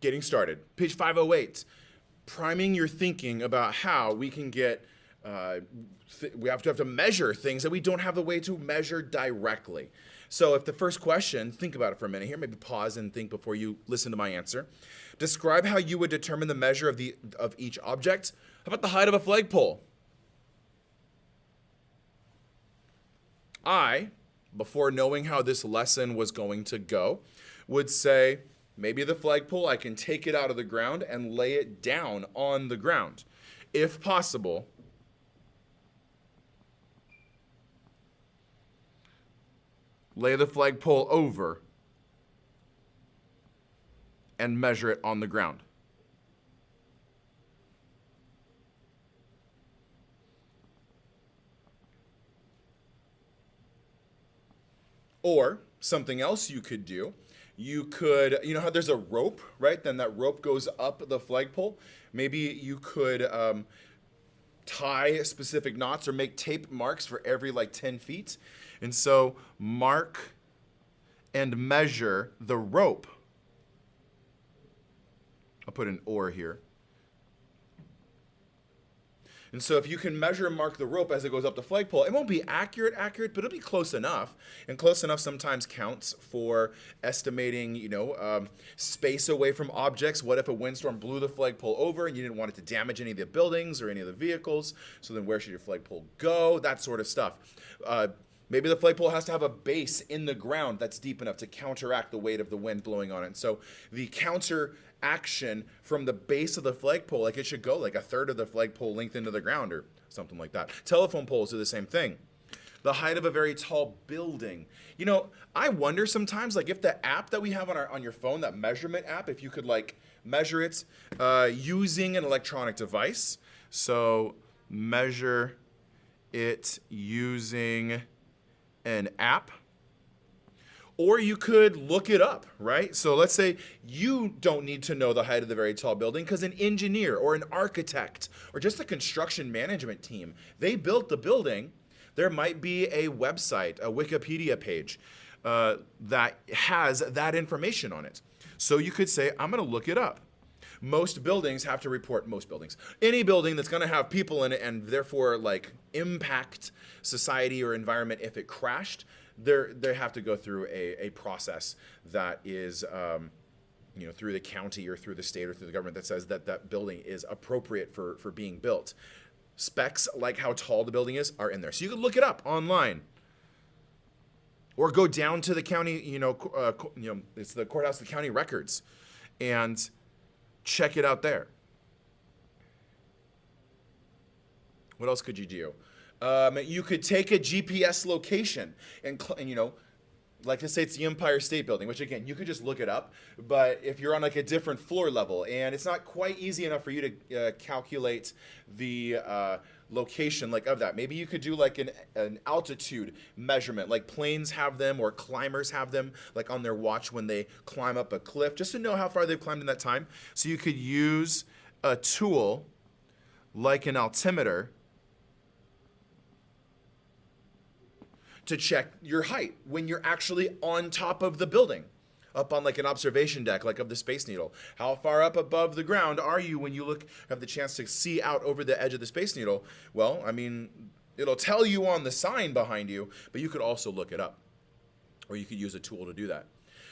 getting started. Page 508, priming your thinking about how we can get, we have to measure things that we don't have a way to measure directly. So if the first question, think about it for a minute here, maybe pause and think before you listen to my answer. Describe how you would determine the measure of each object. How about the height of a flagpole? I, before knowing how this lesson was going to go, would say, maybe the flagpole, I can take it out of the ground and lay it down on the ground. If possible, lay the flagpole over and measure it on the ground. Or something else you could do, you could, you know how there's a rope, right? Then that rope goes up the flagpole. Maybe you could tie specific knots or make tape marks for every like 10 feet. And so mark and measure the rope. I'll put an or here. And so if you can measure and mark the rope as it goes up the flagpole, it won't be accurate, but it'll be close enough. And close enough sometimes counts for estimating, space away from objects. What if a windstorm blew the flagpole over and you didn't want it to damage any of the buildings or any of the vehicles? So then where should your flagpole go? That sort of stuff. Maybe the flagpole has to have a base in the ground that's deep enough to counteract the weight of the wind blowing on it. And so the counter action from the base of the flagpole, like it should go like a third of the flagpole length into the ground or something like that. Telephone poles do the same thing. The height of a very tall building. You know, I wonder sometimes, like if the app that we have on your phone, that measurement app, if you could like measure it using an electronic device. So measure it using an app. Or you could look it up, right? So let's say you don't need to know the height of the very tall building because an engineer or an architect or just a construction management team, they built the building. There might be a website, a Wikipedia page that has that information on it. So you could say, I'm going to look it up. Most buildings have to report, any building that's going to have people in it and therefore like impact society or environment if it crashed, they have to go through a process that is, through the county or through the state or through the government that says that building is appropriate for being built. Specs like how tall the building is are in there. So you can look it up online. Or go down to the county, it's the courthouse, the county records, and check it out there. What else could you do? You could take a GPS location and like to say it's the Empire State Building, which again, you could just look it up. But if you're on like a different floor level and it's not quite easy enough for you to calculate the location like of that, maybe you could do like an altitude measurement, like planes have them or climbers have them like on their watch when they climb up a cliff, just to know how far they've climbed in that time. So you could use a tool like an altimeter to check your height when you're actually on top of the building, up on like an observation deck, like of the Space Needle. How far up above the ground are you when you have the chance to see out over the edge of the Space Needle? Well, I mean, it'll tell you on the sign behind you, but you could also look it up, or you could use a tool to do that.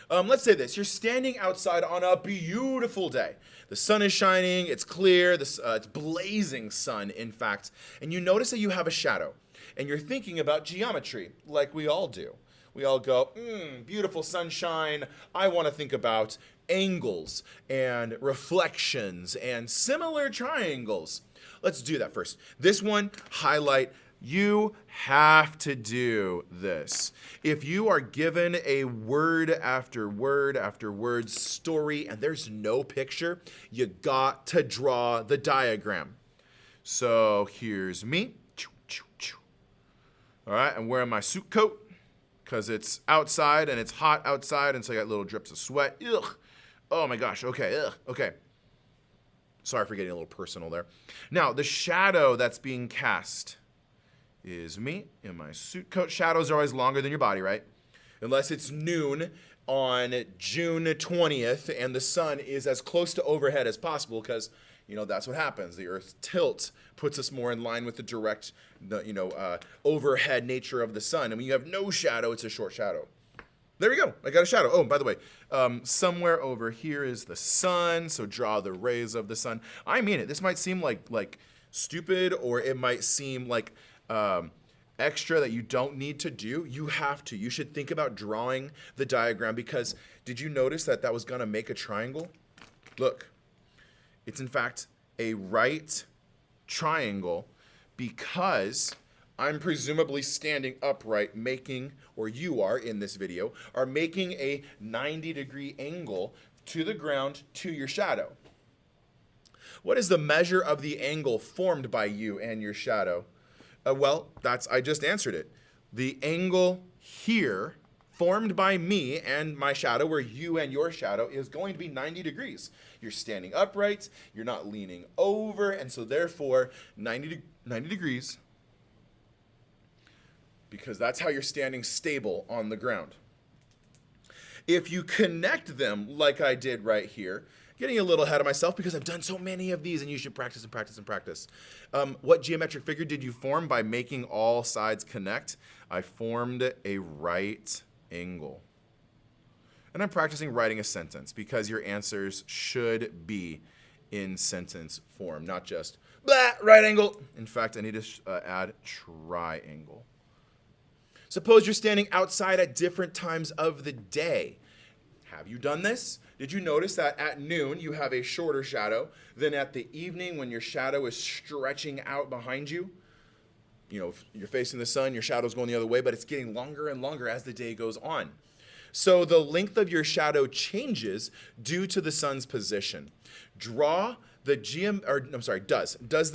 Let's say this, you're standing outside on a beautiful day. The sun is shining, it's clear, it's blazing sun, in fact, and you notice that you have a shadow. And you're thinking about geometry, like we all do. We all go, beautiful sunshine. I want to think about angles and reflections and similar triangles. Let's do that first. This one, highlight. You have to do this. If you are given a word after word after word story and there's no picture, you got to draw the diagram. So here's me. All right, I'm wearing my suit coat because it's outside and it's hot outside, and so I got little drips of sweat. Ugh. Oh my gosh, okay, ugh, okay. Sorry for getting a little personal there. Now, the shadow that's being cast is me in my suit coat. Shadows are always longer than your body, right? Unless it's noon on June 20th and the sun is as close to overhead as possible because, that's what happens. The Earth's tilt puts us more in line with the direct, overhead nature of the sun. And when you have no shadow, it's a short shadow. There we go. I got a shadow. Oh, by the way, somewhere over here is the sun. So draw the rays of the sun. I mean it. This might seem like stupid, or it might seem like extra that you don't need to do. You have to. You should think about drawing the diagram, because did you notice that was going to make a triangle? Look, it's in fact a right triangle because I'm presumably standing upright, or you are in this video, are making a 90-degree angle to the ground to your shadow. What is the measure of the angle formed by you and your shadow? Well, I just answered it. The angle here formed by me and my shadow, where you and your shadow, is going to be 90 degrees. You're standing upright, you're not leaning over, and so therefore 90 degrees, because that's how you're standing stable on the ground. If you connect them like I did right here, getting a little ahead of myself because I've done so many of these and you should practice and practice and practice. What geometric figure did you form by making all sides connect? I formed a right angle. And I'm practicing writing a sentence because your answers should be in sentence form, not just blah, right angle. In fact, I need to add triangle. Suppose you're standing outside at different times of the day. Have you done this? Did you notice that at noon you have a shorter shadow than at the evening when your shadow is stretching out behind you? If you're facing the sun, your shadow's going the other way, but it's getting longer and longer as the day goes on. So the length of your shadow changes due to the sun's position. Does the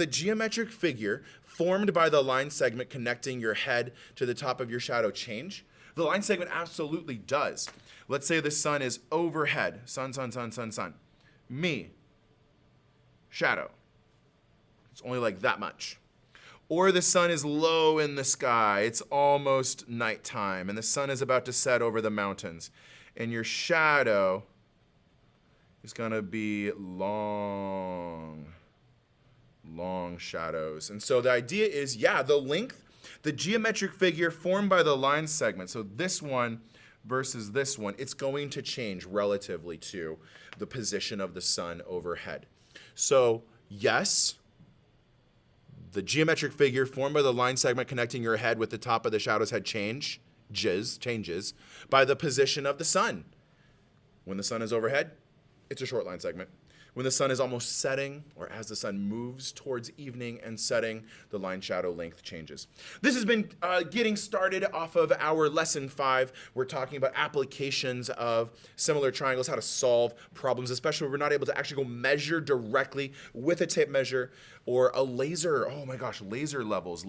geometric figure formed by the line segment connecting your head to the top of your shadow change? The line segment absolutely does. Let's say the sun is overhead. Sun. Me. Shadow. It's only like that much. Or the sun is low in the sky. It's almost nighttime, and the sun is about to set over the mountains. And your shadow is going to be long shadows. And so the idea is, the length, the geometric figure formed by the line segment, so this one versus this one, it's going to change relatively to the position of the sun overhead. So yes, the geometric figure formed by the line segment connecting your head with the top of the shadow's head changes by the position of the sun. When the sun is overhead, it's a short line segment. When the sun is almost setting, or as the sun moves towards evening and setting, the line shadow length changes. This has been getting started off of our lesson 5. We're talking about applications of similar triangles, how to solve problems, especially when we're not able to actually go measure directly with a tape measure or a laser. Oh my gosh, laser levels.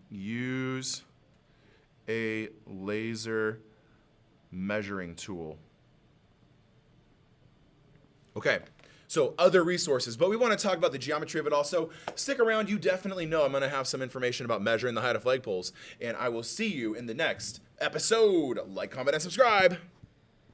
Use a laser measuring tool. Okay, so other resources, but we want to talk about the geometry of it also. Stick around, you definitely know I'm going to have some information about measuring the height of flagpoles, and I will see you in the next episode. Like, comment, and subscribe.